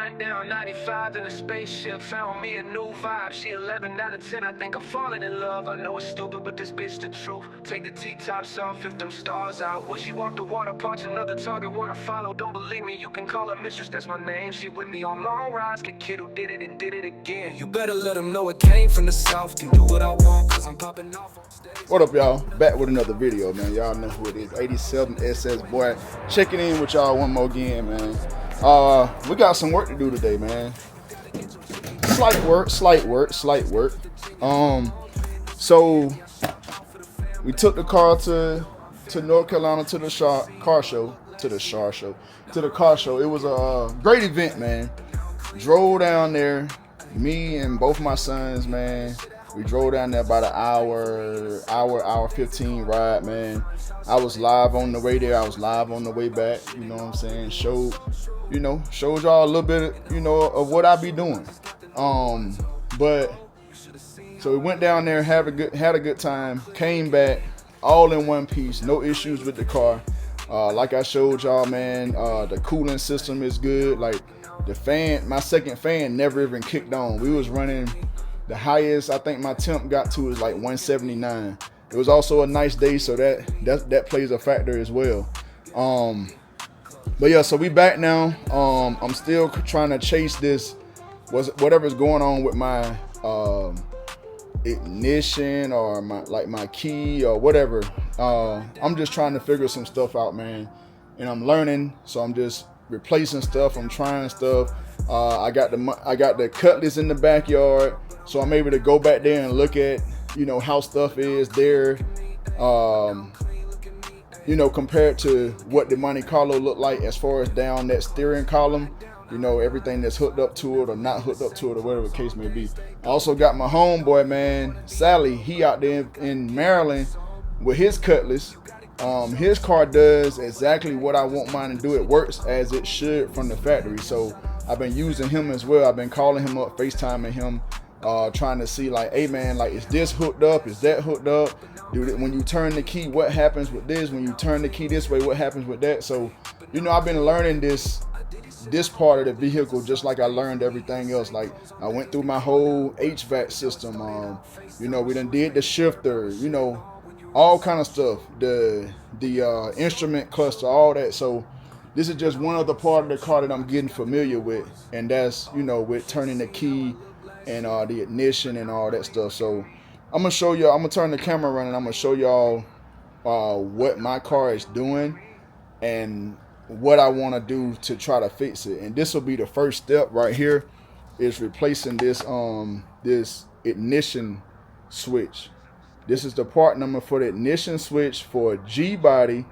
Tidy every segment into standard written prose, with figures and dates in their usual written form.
Riding down 95 in a spaceship, found me a new vibe. She 11 out of 10, I think I'm falling in love. I know it's stupid, but this bitch the truth. Take the T-tops off if them stars out. When she walk the water parts, another target wanna follow. Don't believe me, you can call her mistress, that's my name. She with me on long rides, the kid who did it and did it again. You better let them know it came from the south. Can do what I want, cause I'm popping off on stage. What up, y'all? Back with another video, man. Y'all know who it is. 87 SS boy. Checking in with y'all one more again, man. We got some work to do today, man. Slight work. So we took the car to North Carolina to the car show. It was a great event, man. Drove down there, me and both my sons, man. We drove down there about an hour 15 ride, man. I was live on the way there. I was live on the way back. You know what I'm saying? Showed y'all a little bit, of what I be doing. But so we went down there, had a good time. Came back, all in one piece. No issues with the car. Like I showed y'all, man. The cooling system is good. Like the fan, my second fan never even kicked on. We was running. The highest I think my temp got to is like 179. It was also a nice day, so that plays a factor as well. But yeah, so we back now. I'm still trying to chase this, whatever's going on with my ignition or my key or whatever. I'm just trying to figure some stuff out, man, and I'm learning. So I'm just replacing stuff. I'm trying stuff. I got the cutlass in the backyard. So I'm able to go back there and look at, how stuff is there, compared to what the Monte Carlo looked like as far as down that steering column, everything that's hooked up to it or not hooked up to it or whatever the case may be. I also got my homeboy, man, Sally. He out there in Maryland with his cutlass. His car does exactly what I want mine to do. It works as it should from the factory. So I've been using him as well. I've been calling him up, FaceTiming him. Trying to see like, hey man, like, is this hooked up? Is that hooked up? When you turn the key, what happens with this? When you turn the key this way, what happens with that? So, I've been learning this part of the vehicle just like I learned everything else. Like I went through my whole HVAC system. We done did the shifter, all kind of stuff. The instrument cluster, all that. So this is just one other part of the car that I'm getting familiar with, and that's with turning the key and the ignition and all that stuff. So I'm gonna show y'all. I'm gonna turn the camera around and I'm gonna show y'all what my car is doing and what I want to do to try to fix it. And this will be the first step right here, is replacing this this ignition switch. This is the part number for the ignition switch for a GBODY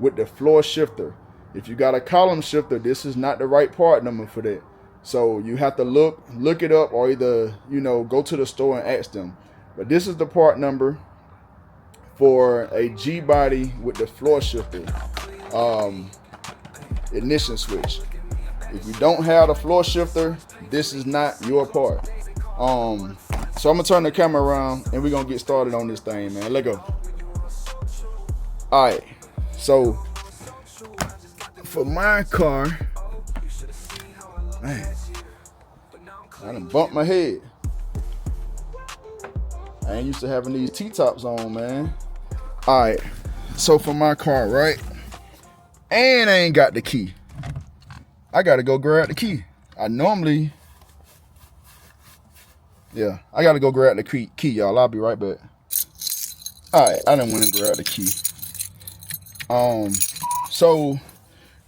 with the floor shifter. If you got a column shifter, this is not the right part number for that. So you have to look it up, or either go to the store and ask them. But this is the part number for a GBODY with the floor shifter ignition switch. If you don't have the floor shifter, this is not your part. So I'm gonna turn the camera around and we're gonna get started on this thing, man. Let's go. All right. So for my car, man, I done bumped my head. I ain't used to having these T-tops on, man. All right, so for my car, right? And I ain't got the key. I gotta go grab the key. I gotta go grab the key, y'all. I'll be right back. All right, I done went and grabbed the key. So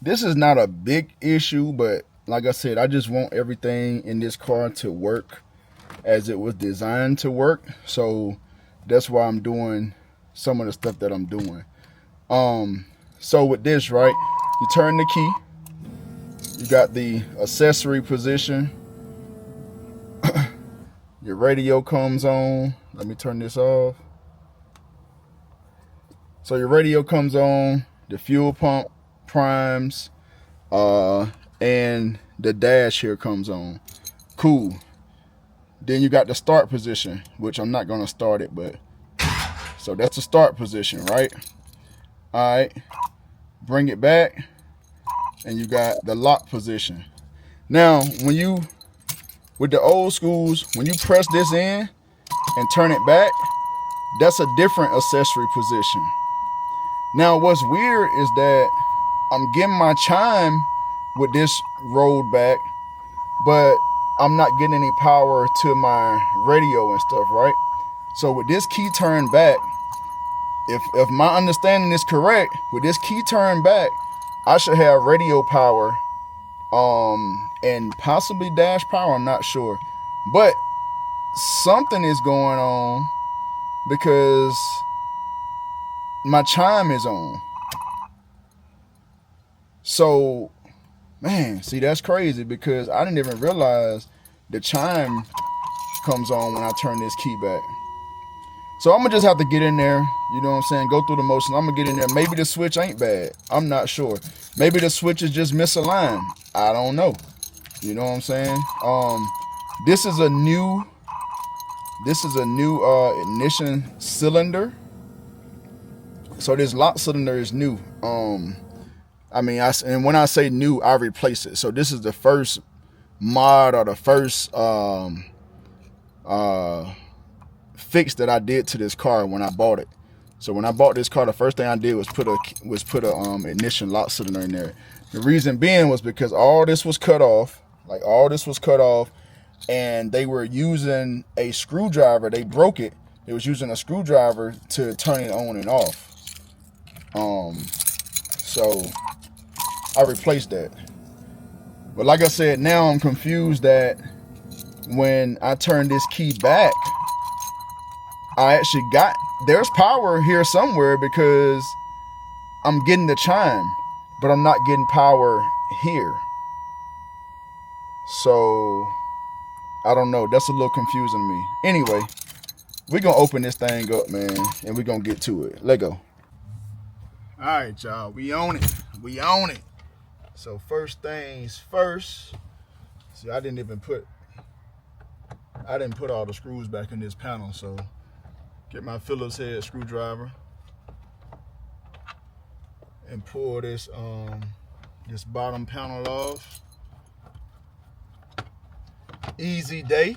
this is not a big issue, but like I said, I just want everything in this car to work as it was designed to work. So that's why I'm doing some of the stuff that I'm doing. So with this, right, you turn the key, you got the accessory position, your radio comes on. Let me turn this off. So your radio comes on, the fuel pump primes, and the dash here comes on. Cool. Then you got the start position, which I'm not gonna start it, but so that's the start position, right? All right, bring it back, and you got the lock position. Now, with the old schools, when you press this in and turn it back, that's a different accessory position. Now, what's weird is that I'm getting my chime with this rolled back, but I'm not getting any power to my radio and stuff, right? So with this key turned back, if my understanding is correct, with this key turned back, I should have radio power, and possibly dash power, I'm not sure. But something is going on because my chime is on. So, man, see, that's crazy because I didn't even realize the chime comes on when I turn this key back. So I'm gonna just have to get in there, you know what I'm saying, go through the motion. I'm gonna get in there. Maybe the switch ain't bad, I'm not sure. Maybe the switch is just misaligned, I don't know. You know what I'm saying? This is a new ignition cylinder. So this lock cylinder is new. I mean, and when I say new, I replace it. So this is the first mod or the first fix that I did to this car when I bought it. So when I bought this car, the first thing I did was put a ignition lock cylinder in there. The reason being was because all this was cut off, and they were using a screwdriver. They broke it. They was using a screwdriver to turn it on and off. So I replaced that. But like I said, now I'm confused that when I turn this key back, there's power here somewhere because I'm getting the chime, but I'm not getting power here. So I don't know. That's a little confusing to me. Anyway, we're going to open this thing up, man, and we're going to get to it. Let go. All right, y'all. We on it. So first things first. See, I didn't put all the screws back in this panel, so get my Phillips head screwdriver and pull this bottom panel off. Easy day.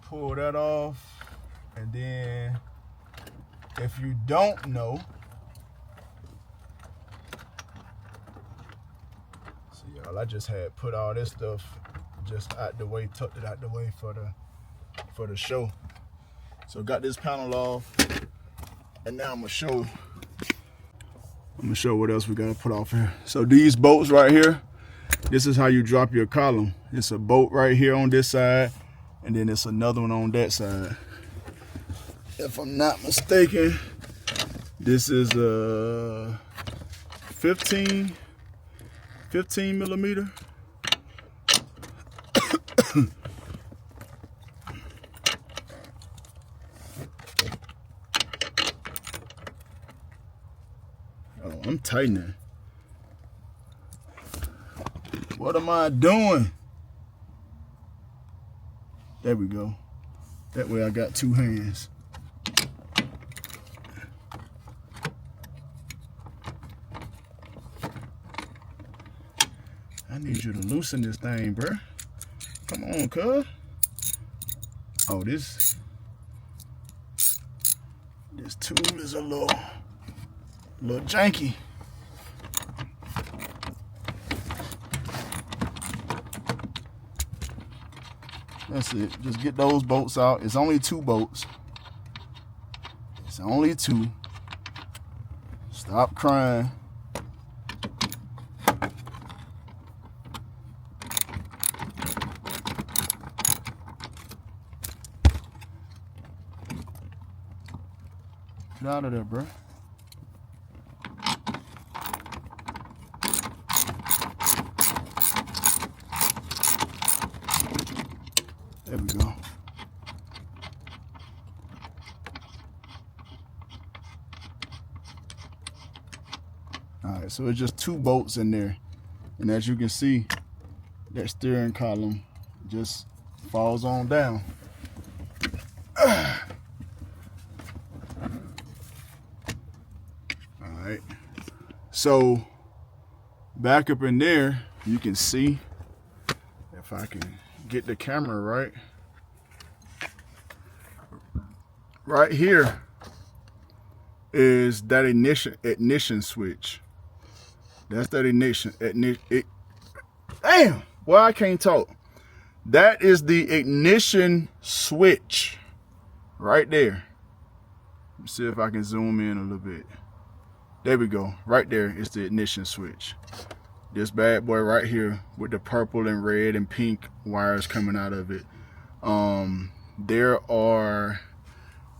Pull that off, and then if you don't know, see y'all, I just had put all this stuff just out the way, tucked it out the way for the show. So got this panel off, and now I'm gonna show what else we gotta put off here. So these bolts right here, this is how you drop your column. It's a bolt right here on this side, and then it's another one on that side. If I'm not mistaken, this is a 15 millimeter. Oh, I'm tightening. What am I doing? There we go. That way I got two hands. I need you to loosen this thing, bruh. Come on, cuz. Oh, this tool is a little janky. That's it. Just get those bolts out. It's only 2 bolts. It's only 2. Stop crying. Get out of there, bro. There we go. All right, so it's just 2 bolts in there. And as you can see, that steering column just falls on down. So back up in there, you can see, if I can get the camera right, right here is that ignition switch. That's that ignition. Damn, well, I can't talk. That is the ignition switch right there. Let's see if I can zoom in a little bit. There we go. Right there is the ignition switch. This bad boy right here with the purple and red and pink wires coming out of it. There are,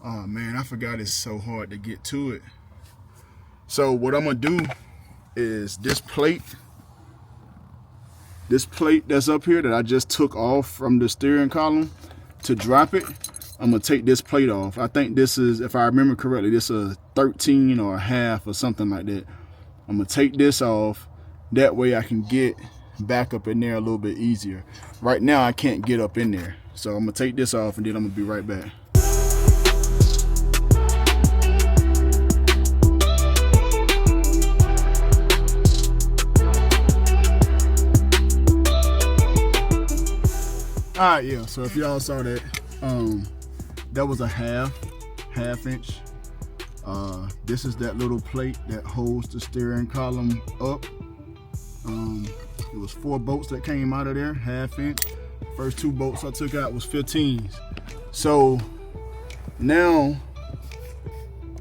oh man, I forgot, it's so hard to get to it. So what I'm gonna do is this plate that's up here that I just took off from the steering column, to drop it, I'm gonna take this plate off. I think this is, if I remember correctly, this is a 13 or a half or something like that. I'm gonna take this off. That way I can get back up in there a little bit easier. Right now I can't get up in there. So I'm gonna take this off and then I'm gonna be right back. All right, yeah, so if y'all saw that, that was a half inch. This is that little plate that holds the steering column up. It was 4 bolts that came out of there, half inch. First 2 bolts I took out was 15s. So now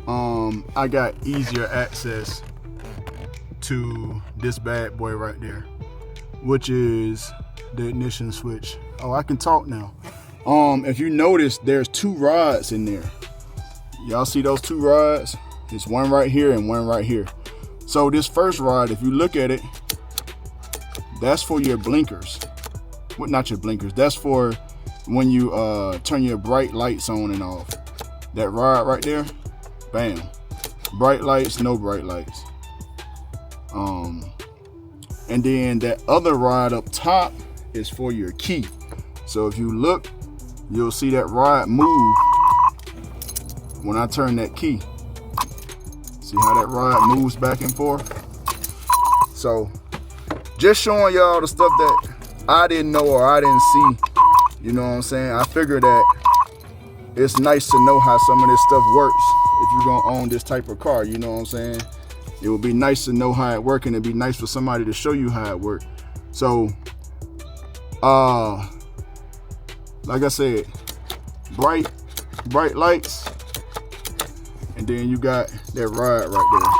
I got easier access to this bad boy right there, which is the ignition switch. Oh, I can talk now. If you notice, there's 2 rods in there. Y'all see those 2 rods? There's one right here and one right here. So this first rod, if you look at it, that's for your blinkers. Well, not your blinkers. That's for when you turn your bright lights on and off. That rod right there, bam. Bright lights, no bright lights. And then that other rod up top is for your key. So if you look, you'll see that rod move when I turn that key. See how that rod moves back and forth? So just showing y'all the stuff that I didn't know or I didn't see. You know what I'm saying? I figured that it's nice to know how some of this stuff works if you're gonna own this type of car. You know what I'm saying? It would be nice to know how it works, and it'd be nice for somebody to show you how it works. So like I said, bright lights, and then you got that rod right there.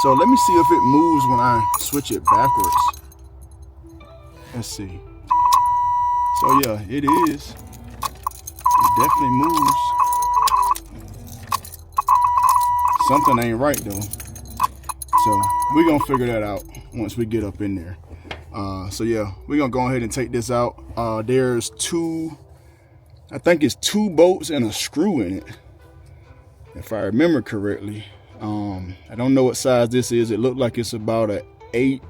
So let me see if it moves when I switch it backwards. Let's see. So yeah, it is. It definitely moves. Something ain't right though. So we're gonna figure that out once we get up in there. So yeah, we're gonna go ahead and take this out. There's 2, I think it's 2 bolts and a screw in it, if I remember correctly. I don't know what size this is. It looked like it's about an 8,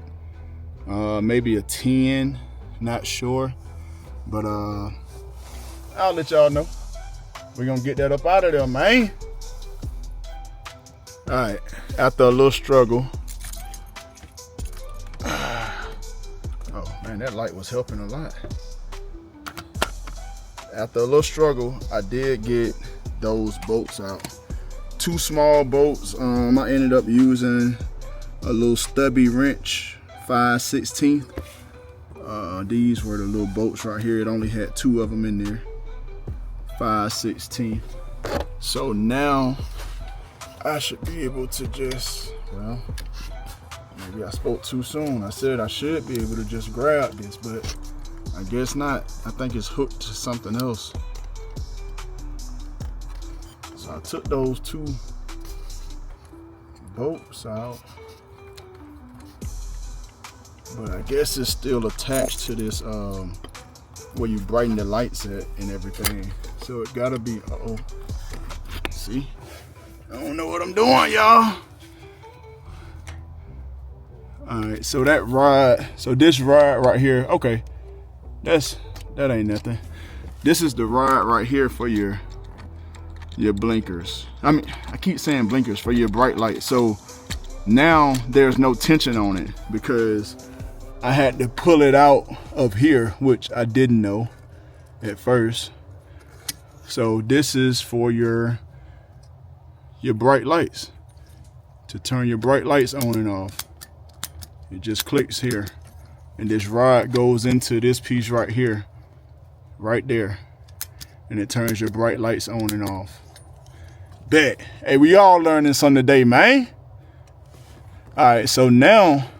maybe a 10, not sure. But I'll let y'all know. We're gonna get that up out of there, man. All right, after a little struggle. Oh man, that light was helping a lot. After a little struggle, I did get those bolts out. 2 small bolts. I ended up using a little stubby wrench, 5/16. These were the little bolts right here. It only had 2 of them in there, 5/16. So now I should be able to just, well, maybe I spoke too soon. I said I should be able to just grab this, but I guess not. I think it's hooked to something else. So I took those 2 bolts out, but I guess it's still attached to this where you brighten the lights at and everything. So it gotta be, uh-oh. See? I don't know what I'm doing, y'all. All right, so that rod, so this rod right here, okay, that ain't nothing. This is the rod right here for your your blinkers. I mean, I keep saying blinkers, for your bright light. So now there's no tension on it because I had to pull it out of here, which I didn't know at first. So this is for your bright lights, to turn your bright lights on and off. It just clicks here, and this rod goes into this piece right here, right there, and it turns your bright lights on and off. Bet. Hey, we all learning something today, man. All right, so now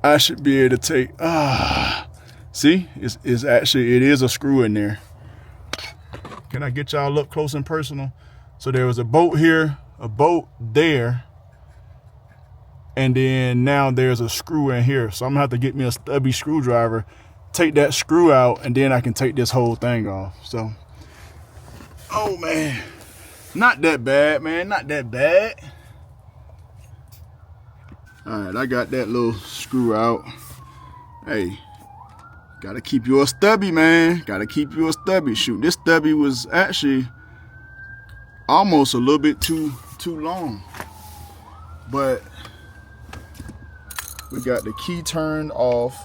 I should be able to take, see, it's actually, it is a screw in there. Can I get y'all up close and personal? So there was a bolt here, a bolt there, and then now there's a screw in here. So I'm gonna have to get me a stubby screwdriver, take that screw out, and then I can take this whole thing off. So, oh man, not that bad, man, not that bad. All right, I got that little screw out. Hey, gotta keep you a stubby, man. Gotta keep you a stubby. Shoot, this stubby was actually almost a little bit too long. But we got the key turned off.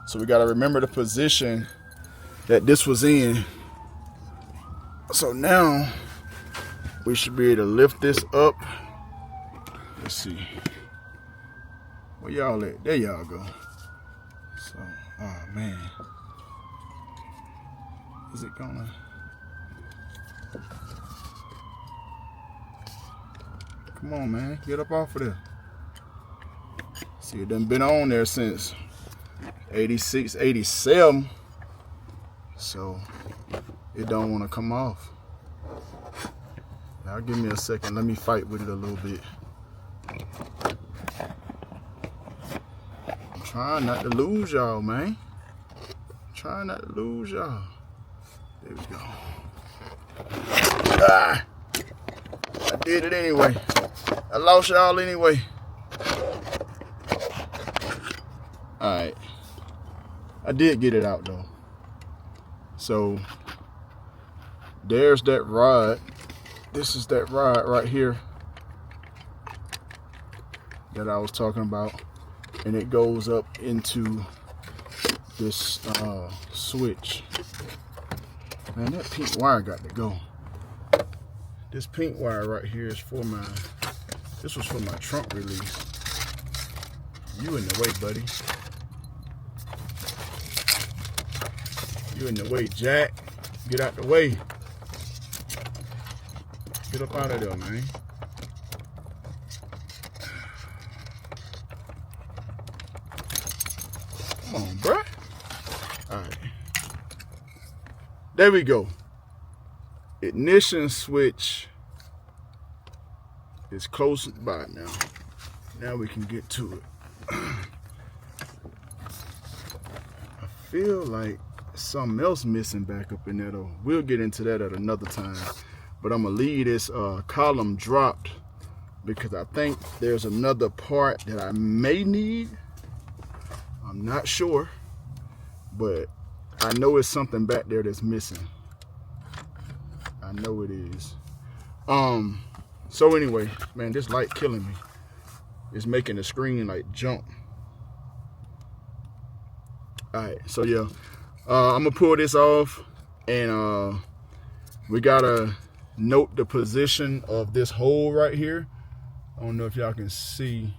So we gotta remember the position that this was in. So now we should be able to lift this up. Let's see. Where y'all at? There y'all go. So, oh man. Is it gonna? Come on, man. Get up off of there. See, it done been on there since 86, 87. So, it don't want to come off. Y'all give me a second. Let me fight with it a little bit. Trying not to lose y'all, man. Trying not to lose y'all. There we go. Ah, I did it anyway. I lost y'all anyway. Alright. I did get it out though. So there's that rod. This is that rod right here that I was talking about. And it goes up into this switch. Man, that pink wire got to go. This pink wire right here is for my, this was for my trunk release. You in the way, buddy. You in the way, Jack. Get out the way. Get up out of there, man. Come on, bruh. All right. There we go. Ignition switch is close by now. Now we can get to it. I feel like something else missing back up in there though. We'll get into that at another time. But I'm gonna leave this column dropped because I think there's another part that I may need. I'm not sure, but I know it's something back there that's missing. I know it is. So anyway, man, this light killing me. It's making the screen like jump. All right, so yeah, I'm gonna pull this off, and we gotta note the position of this hole right here. I don't know if y'all can see.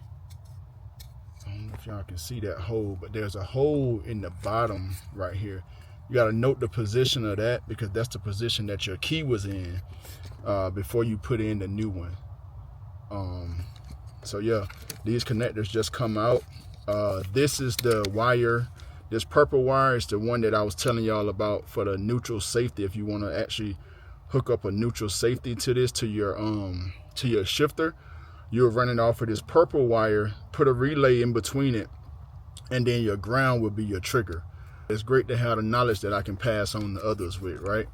I don't know if y'all can see that hole, but there's a hole in the bottom right here. You got to note the position of that because that's the position that your key was in before you put in the new one. So yeah, these connectors just come out. This is the wire. This purple wire is the one that I was telling y'all about for the neutral safety. If you want to actually hook up a neutral safety to this, to your shifter, you're running off of this purple wire, put a relay in between it, and then your ground will be your trigger. It's great to have the knowledge that I can pass on to others with, right?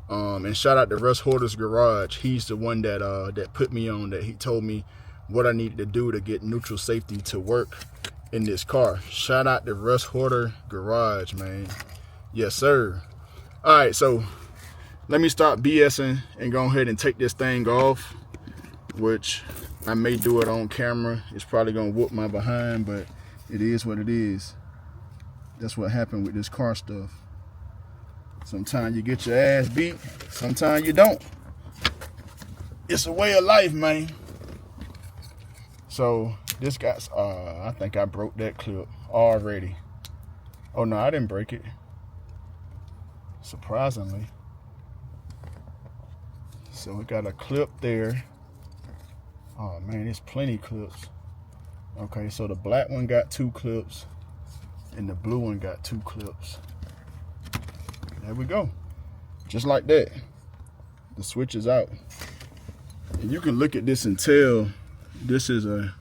And shout out to Russ Horder's Garage. He's the one that put me on, that he told me what I needed to do to get neutral safety to work in this car. Shout out to Russ Horder Garage, man. Yes, sir. All right, so let me stop BSing and go ahead and take this thing off, which I may do it on camera. It's probably gonna whoop my behind, but it is what it is. That's what happened with this car stuff. Sometimes you get your ass beat, sometimes you don't. It's a way of life, man. So this guy's, I think I broke that clip already. Oh no, I didn't break it. Surprisingly. So we got a clip there. Oh man, there's plenty clips. Okay, so the black one got 2 clips and the blue one got 2 clips. There we go. Just like that. The switch is out. And you can look at this and tell this is a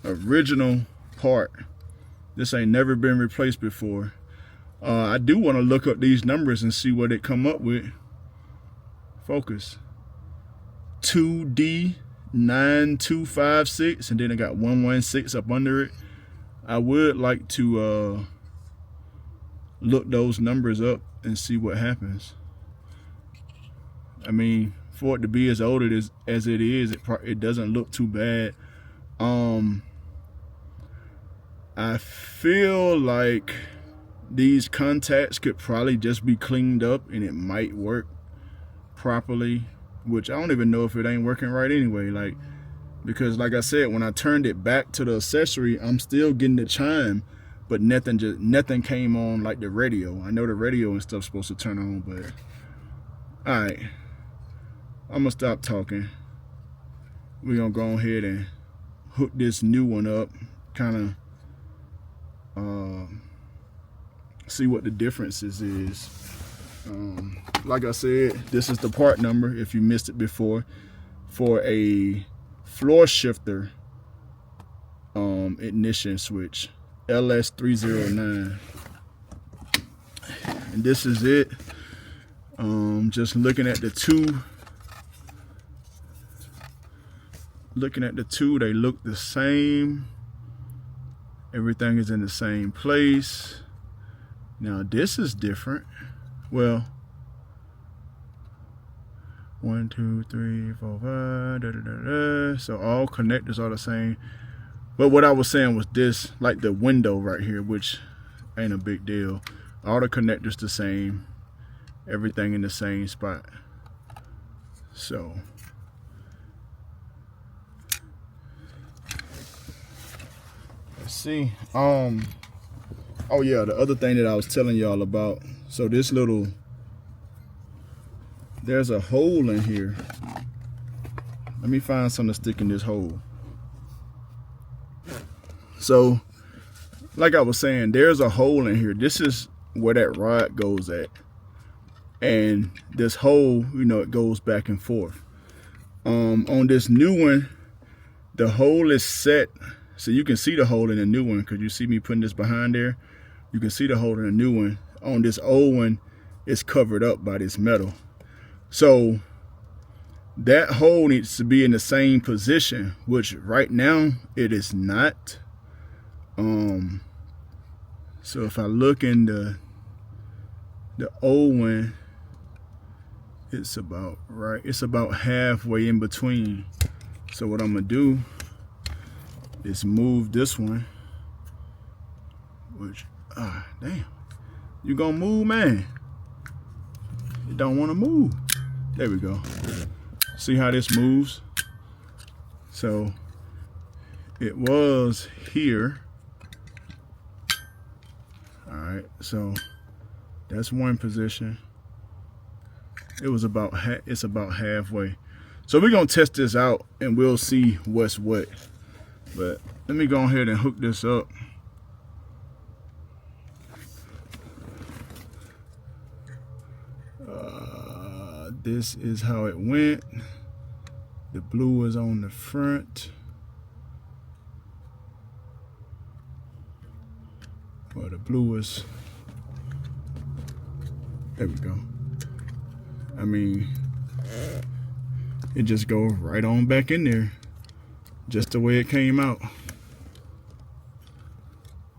original part. This ain't never been replaced before. I do want to look up these numbers and see what it come up with. Focus. 2D9256, and then it got 116 up under it. I would like to look those numbers up and see what happens. I mean, for it to be as old as it is, it doesn't look too bad. I feel like these contacts could probably just be cleaned up and it might work properly, which I don't even know if it ain't working right anyway. Like, because like I said, when I turned it back to the accessory, I'm still getting the chime, but nothing came on like the radio. I know the radio and stuff's supposed to turn on, but all right, I'm gonna stop talking. We're gonna go ahead and hook this new one up, kind of see what the differences is. Like I said, this is the part number, if you missed it before, for a floor shifter ignition switch, LS309. And this is it. Just looking at the two, they look the same. Everything is in the same place. Now this is different. Well, 1, 2, 3, 4, 5, da, da, da, da. So all connectors are the same. But what I was saying was this, like the window right here, which ain't a big deal. All the connectors the same. Everything in the same spot. So let's see. Oh yeah, the other thing that I was telling y'all about. So this little, there's a hole in here. Let me find something to stick in this hole. So, like I was saying, there's a hole in here. This is where that rod goes at. And this hole, you know, it goes back and forth. On this new one, the hole is set. So you can see the hole in the new one, because you see me putting this behind there. You can see the hole in the new one. On this old one, it's covered up by this metal. So that hole needs to be in the same position, which right now it is not. So if I look in the old one, it's about right. It's about halfway in between. So what I'm gonna do is move this one, which, damn, you gonna move, man? You don't want to move. There we go. See how this moves? So it was here. All right, so that's one position. It was about it's about halfway. So we're gonna test this out and we'll see what's what. But let me go ahead and hook this up. This is how it went. The blue is on the front. Well, the blue is, there we go. I mean, it just goes right on back in there, just the way it came out.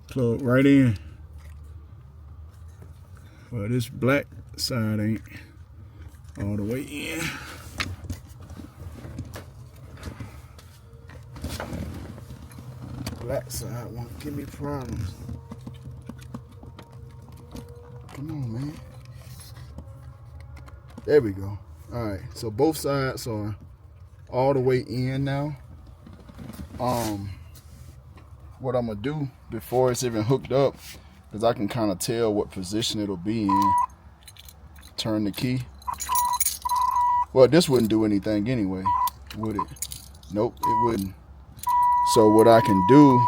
Plug right in. Well, this black side ain't. all the way in. Black side won't give me problems. Come on, man. There we go. All right, so both sides are all the way in now. What I'm gonna do before it's even hooked up, because I can kind of tell what position it'll be in. Turn the key. Well, this wouldn't do anything anyway, would it? Nope, it wouldn't. So what I can do,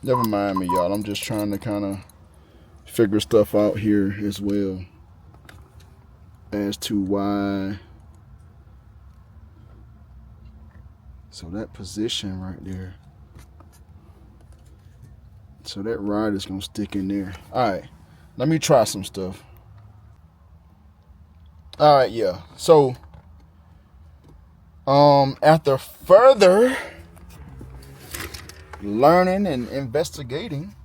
never mind me, y'all. I'm just trying to kind of figure stuff out here as well as to why. So that position right there. So that rod is gonna stick in there. All right, let me try some stuff. All right, yeah. So, after further learning and investigating,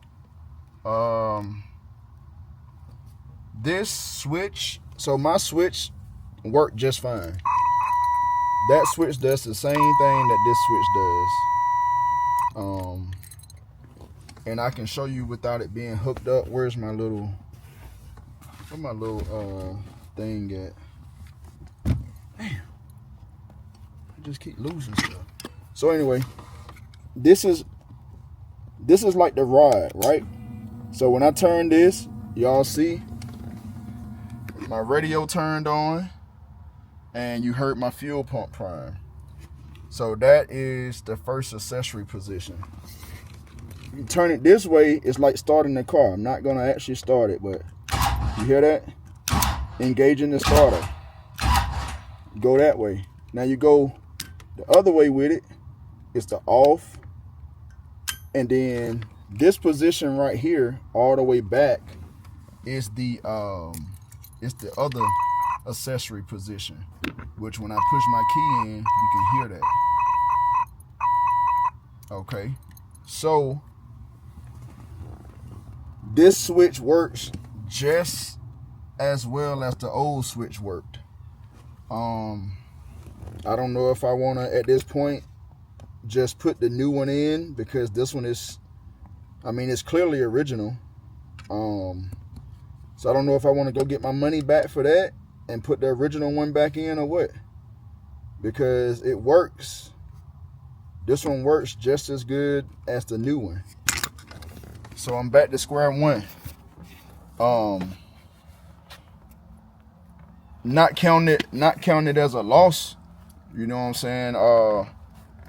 this switch. So my switch worked just fine. That switch does the same thing that this switch does. And I can show you without it being hooked up. Where's my little thing at? Damn, I just keep losing stuff. So anyway, this is like the rod, right? So when I turn this, y'all see my radio turned on and you heard my fuel pump prime. So that is the first accessory position. You turn it this way, it's like starting the car. I'm not gonna actually start it, but you hear that? Engaging the starter. Go that way. Now you go the other way with it. It's the off. And then this position right here, all the way back, is the other accessory position, which when I push my key in, you can hear that. Okay, so this switch works just as well as the old switch worked. I don't know if I want to at this point just put the new one in, because this one is, I mean, it's clearly original. So I don't know if I want to go get my money back for that and put the original one back in or what, because it works. This one works just as good as the new one. So I'm back to square one. Not counted as a loss, you know what I'm saying?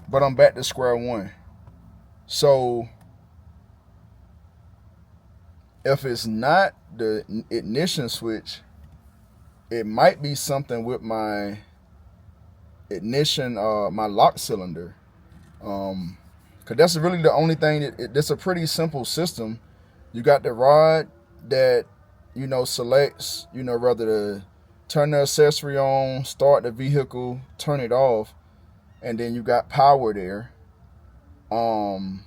But I'm back to square one. So if it's not the ignition switch, it might be something with my ignition, my lock cylinder. Cause that's really the only thing that's a pretty simple system. You got the rod that, you know, selects, you know, rather to turn the accessory on, start the vehicle, turn it off, and then you got power there. And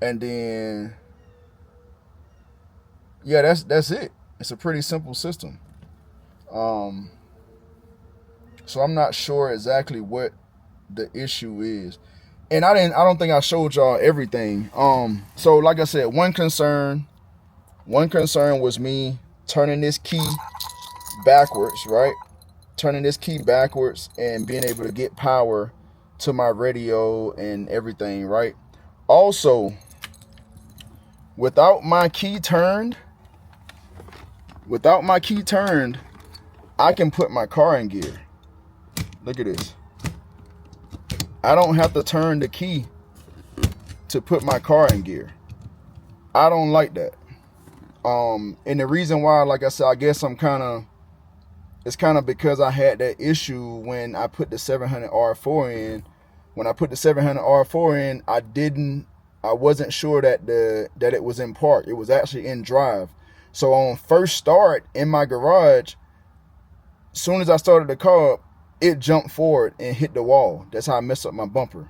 then, yeah, that's it. It's a pretty simple system. So I'm not sure exactly what the issue is. And I don't think I showed y'all everything. So like I said, one concern was me turning this key backwards, right? Turning this key backwards and being able to get power to my radio and everything, right? Also, without my key turned, I can put my car in gear. Look at this. I don't have to turn the key to put my car in gear. I don't like that. And the reason why, like I said, I guess it's kind of because I had that issue when I put the 700 R4 in. When I put the 700 R4 in, I wasn't sure that it was in park. It was actually in drive. So on first start in my garage, as soon as I started the car up, it jumped forward and hit the wall. That's how I messed up my bumper.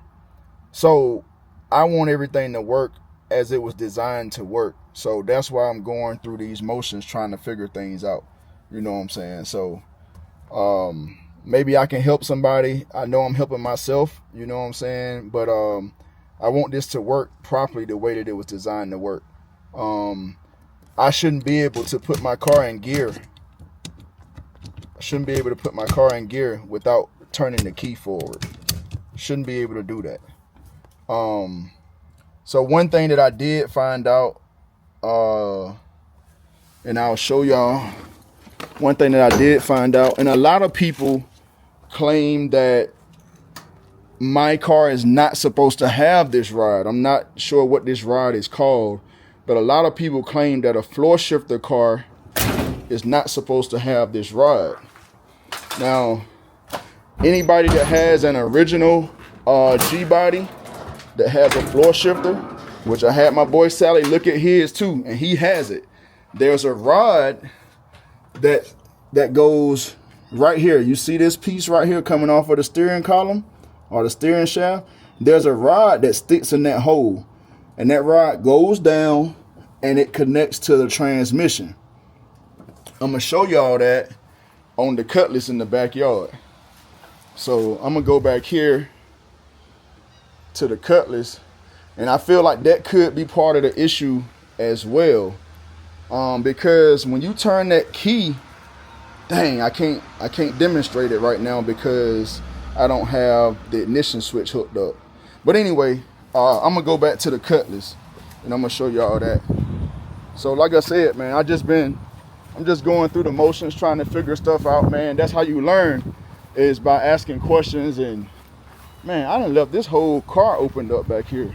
So I want everything to work as it was designed to work. So that's why I'm going through these motions trying to figure things out. You know what I'm saying? So maybe I can help somebody. I know I'm helping myself, you know what I'm saying? But I want this to work properly the way that it was designed to work. I shouldn't be able to put my car in gear. I shouldn't be able to put my car in gear without turning the key forward. Shouldn't be able to do that. So one thing that I did find out, and I'll show y'all, one thing that I did find out, and a lot of people claim that my car is not supposed to have this rod. I'm not sure what this rod is called, but a lot of people claim that a floor shifter car is not supposed to have this rod. Now, anybody that has an original GBODY that has a floor shifter, which I had my boy Sally look at his too, and he has it. There's a rod that goes right here. You see this piece right here coming off of the steering column or the steering shaft? There's a rod that sticks in that hole, and that rod goes down and it connects to the transmission. I'm gonna show y'all that on the cutlass in the backyard. So I'm gonna go back here to the cutlass, and I feel like that could be part of the issue as well, because when you turn that key, dang, I can't demonstrate it right now because I don't have the ignition switch hooked up. But anyway, I'm gonna go back to the cutlass and I'm gonna show y'all that. So like I said, man, I'm just going through the motions trying to figure stuff out, man. That's how you learn, is by asking questions. And man, I done left this whole car opened up back here.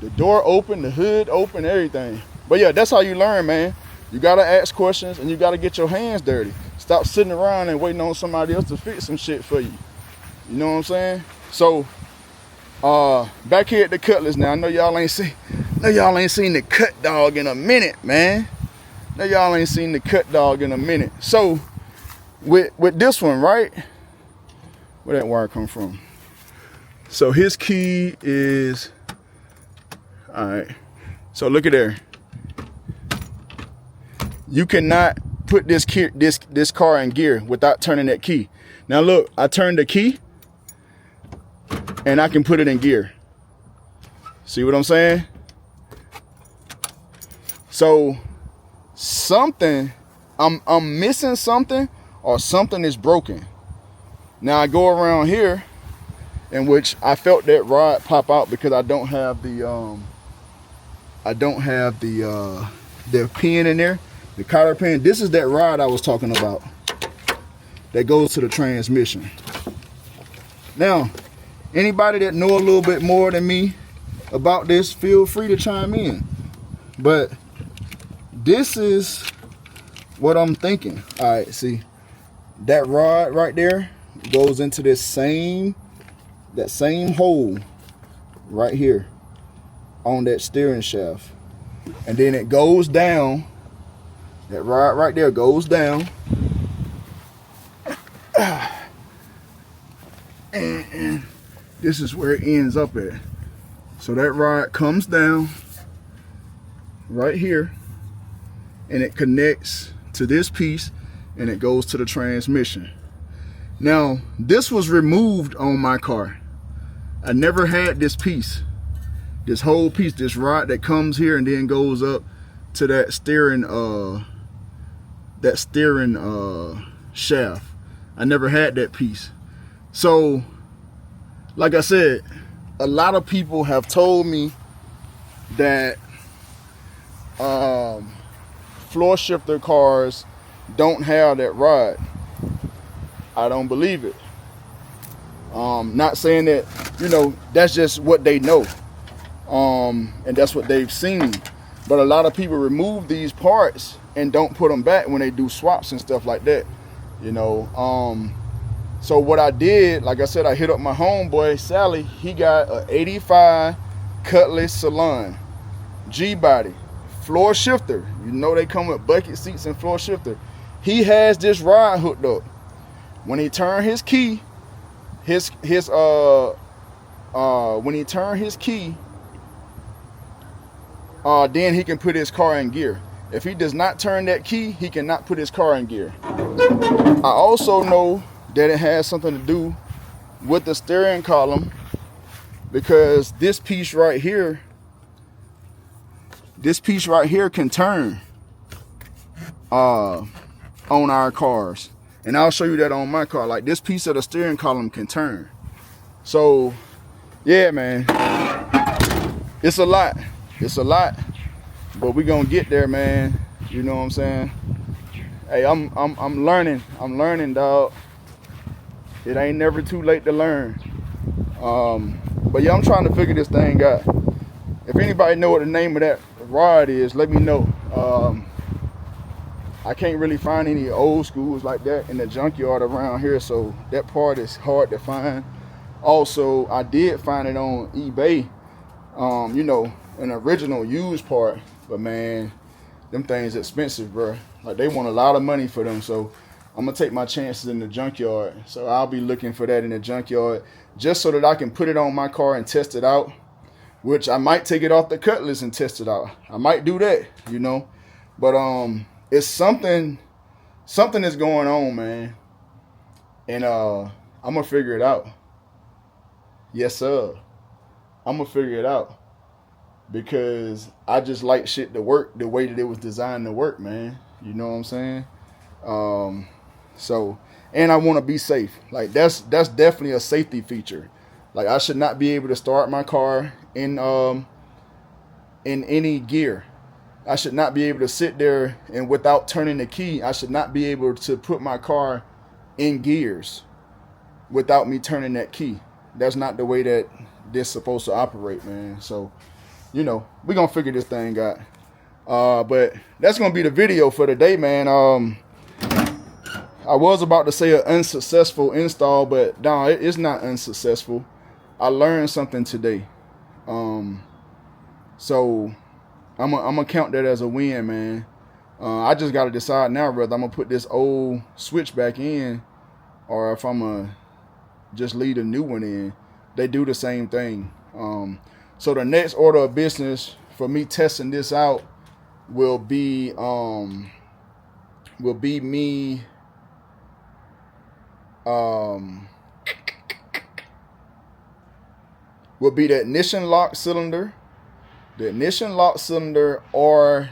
The door open, the hood open, everything. But yeah, that's how you learn, man. You gotta ask questions and you gotta get your hands dirty. Stop sitting around and waiting on somebody else to fix some shit for you. You know what I'm saying? So back here at the cutlass now. I know y'all ain't seen the cut dog in a minute, man. Now y'all ain't seen the cut dog in a minute. So with this one, right? Where that wire come from? So his key is, all right. So look at there. You cannot put this car in gear without turning that key. Now look, I turned the key and I can put it in gear. See what I'm saying? So something, I'm missing something, or something is broken. Now I go around here, in which I felt that rod pop out because I don't have the pin in there, the cotter pin. This is that rod I was talking about that goes to the transmission. Now, anybody that know a little bit more than me about this, feel free to chime in. But this is what I'm thinking. All right, see, that rod right there goes into that same hole right here on that steering shaft, and then it goes down. That rod right there goes down, and this is where it ends up at. So that rod comes down right here, and it connects to this piece, and it goes to the transmission. Now, this was removed on my car. I never had this piece, this whole piece, this rod that comes here and then goes up to that steering shaft. I never had that piece. So, like I said, a lot of people have told me that floor shifter cars don't have that rod. I don't believe it. Not saying that, you know, that's just what they know, and that's what they've seen. But a lot of people remove these parts and don't put them back when they do swaps and stuff like that, you know. So what I did, like I said, I hit up my homeboy Sally. He got a 85 Cutlass Salon GBODY floor shifter. You know they come with bucket seats and floor shifter. He has this rod hooked up. When he turn his key, when he turn his key, then he can put his car in gear. If he does not turn that key, he cannot put his car in gear. I also know that it has something to do with the steering column, because this piece right here can turn on our cars. And I'll show you that on my car. Like, this piece of the steering column can turn. So yeah, man, it's a lot. It's a lot, but we gonna get there, man. You know what I'm saying? Hey, I'm learning. I'm learning, dog. It ain't never too late to learn. But yeah, I'm trying to figure this thing out. If anybody know what the name of that rod is, let me know. I can't really find any old schools like that in the junkyard around here, so that part is hard to find. Also, I did find it on eBay, you know, an original used part, but man, them things expensive, bro. Like, they want a lot of money for them, so I'm gonna take my chances in the junkyard. So I'll be looking for that in the junkyard, just so that I can put it on my car and test it out, which I might take it off the Cutlass and test it out. I might do that, you know, but it's something is going on, man, and I'm gonna figure it out. Yes, sir. I'm gonna figure it out, because I just like shit to work the way that it was designed to work, man. You know what I'm saying? So, and I want to be safe. Like, that's definitely a safety feature. Like, I should not be able to start my car in any gear. I should not be able to sit there and, without turning the key, I should not be able to put my car in gears without me turning that key. That's not the way that this is supposed to operate, man. So, you know, we're gonna figure this thing out. But that's gonna be the video for today, man. I was about to say an unsuccessful install, but no, it's not unsuccessful. I learned something today. So I'm gonna count that as a win, man. I just gotta decide now whether I'm gonna put this old switch back in, or if I'm gonna just leave a new one in. They do the same thing. So the next order of business for me testing this out will be me will be the ignition lock cylinder, or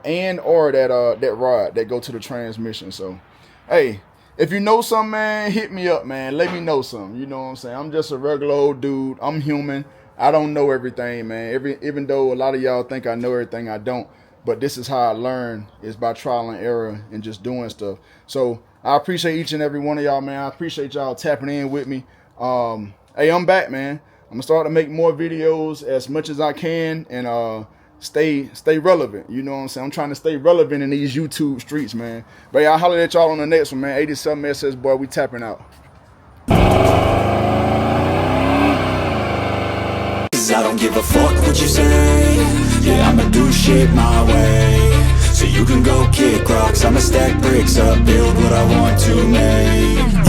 that rod that go to the transmission. So, hey, if you know something, man, hit me up, man. Let me know something. You know what I'm saying? I'm just a regular old dude. I'm human. I don't know everything, man. Even though a lot of y'all think I know everything, I don't. But this is how I learn, is by trial and error and just doing stuff. So I appreciate each and every one of y'all, man. I appreciate y'all tapping in with me. Hey, I'm back, man. I'm gonna start to make more videos as much as I can, and stay relevant. You know what I'm saying? I'm trying to stay relevant in these YouTube streets, man. But yeah, I'll holler at y'all on the next one, man. 87 SS, boy, we tapping out. I don't give a fuck what you say. Yeah, I'ma do shit my way. So you can go kick rocks, I'ma stack bricks up, build what I want to make.